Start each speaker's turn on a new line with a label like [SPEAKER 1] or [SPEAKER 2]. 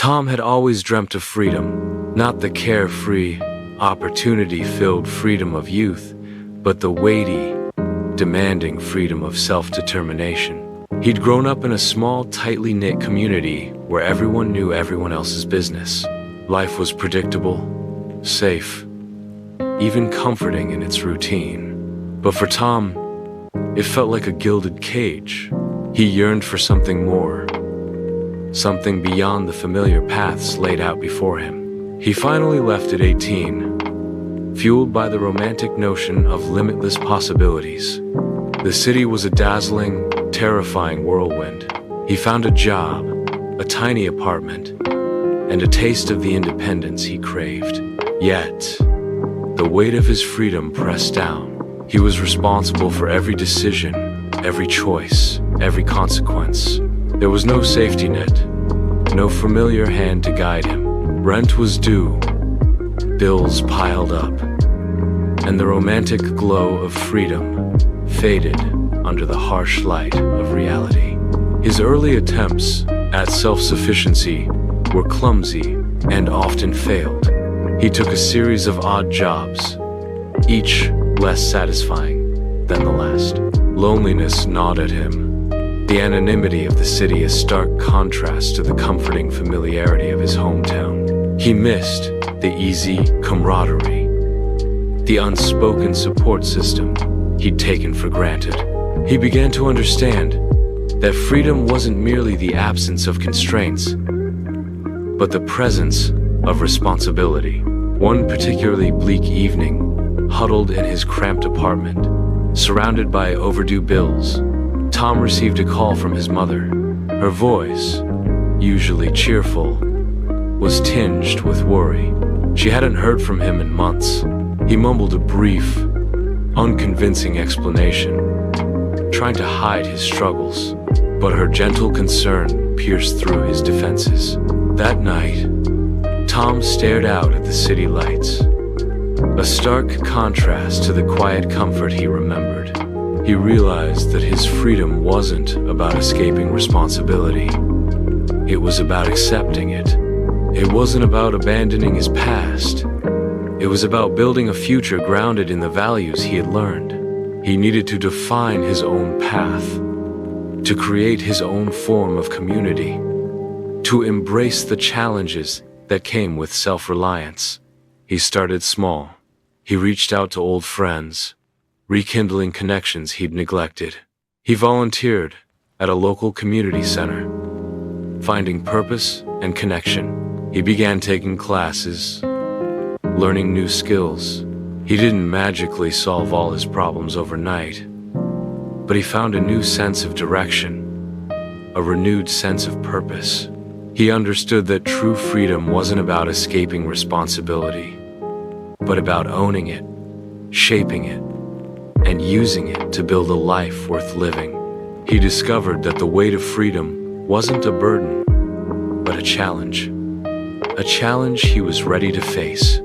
[SPEAKER 1] Tom had always dreamt of freedom, not the carefree, opportunity-filled freedom of youth, but the weighty, demanding freedom of self-determination. He'd grown up in a small, tightly knit community where everyone knew everyone else's business. Life was predictable, safe, even comforting in its routine. But for Tom, it felt like a gilded cage. He yearned for something more, something beyond the familiar paths laid out before him. He finally left at 18, fueled by the romantic notion of limitless possibilities. The city was a dazzling, terrifying whirlwind. He found a job, a tiny apartment, and a taste of the independence he craved. Yet, the weight of his freedom pressed down. He was responsible for every decision, every choice, every consequence. There was no safety net, no familiar hand to guide him. Rent was due, bills piled up, and the romantic glow of freedom faded under the harsh light of reality. His early attempts at self-sufficiency were clumsy and often failed. He took a series of odd jobs, each less satisfying than the last. Loneliness gnawed at him, the anonymity of the city a stark contrast to the comforting familiarity of his hometown. He missed the easy camaraderie, the unspoken support system he'd taken for granted. He began to understand that freedom wasn't merely the absence of constraints, but the presence of responsibility. One particularly bleak evening, huddled in his cramped apartment, surrounded by overdue bills, Tom received a call from his mother. Her voice, usually cheerful, was tinged with worry. She hadn't heard from him in months. He mumbled a brief, unconvincing explanation, trying to hide his struggles, but her gentle concern pierced through his defenses. That night, Tom stared out at the city lights, a stark contrast to the quiet comfort he remembered. He realized that his freedom wasn't about escaping responsibility. It was about accepting it. It wasn't about abandoning his past. It was about building a future grounded in the values he had learned. He needed to define his own path, to create his own form of community, to embrace the challenges that came with self-reliance. He started small. He reached out to old friends, rekindling connections he'd neglected. He volunteered at a local community center, finding purpose and connection. He began taking classes, learning new skills. He didn't magically solve all his problems overnight, but he found a new sense of direction, a renewed sense of purpose. He understood that true freedom wasn't about escaping responsibility, but about owning it, shaping it, and using it to build a life worth living. He discovered that the weight of freedom wasn't a burden, but a challenge he was ready to face.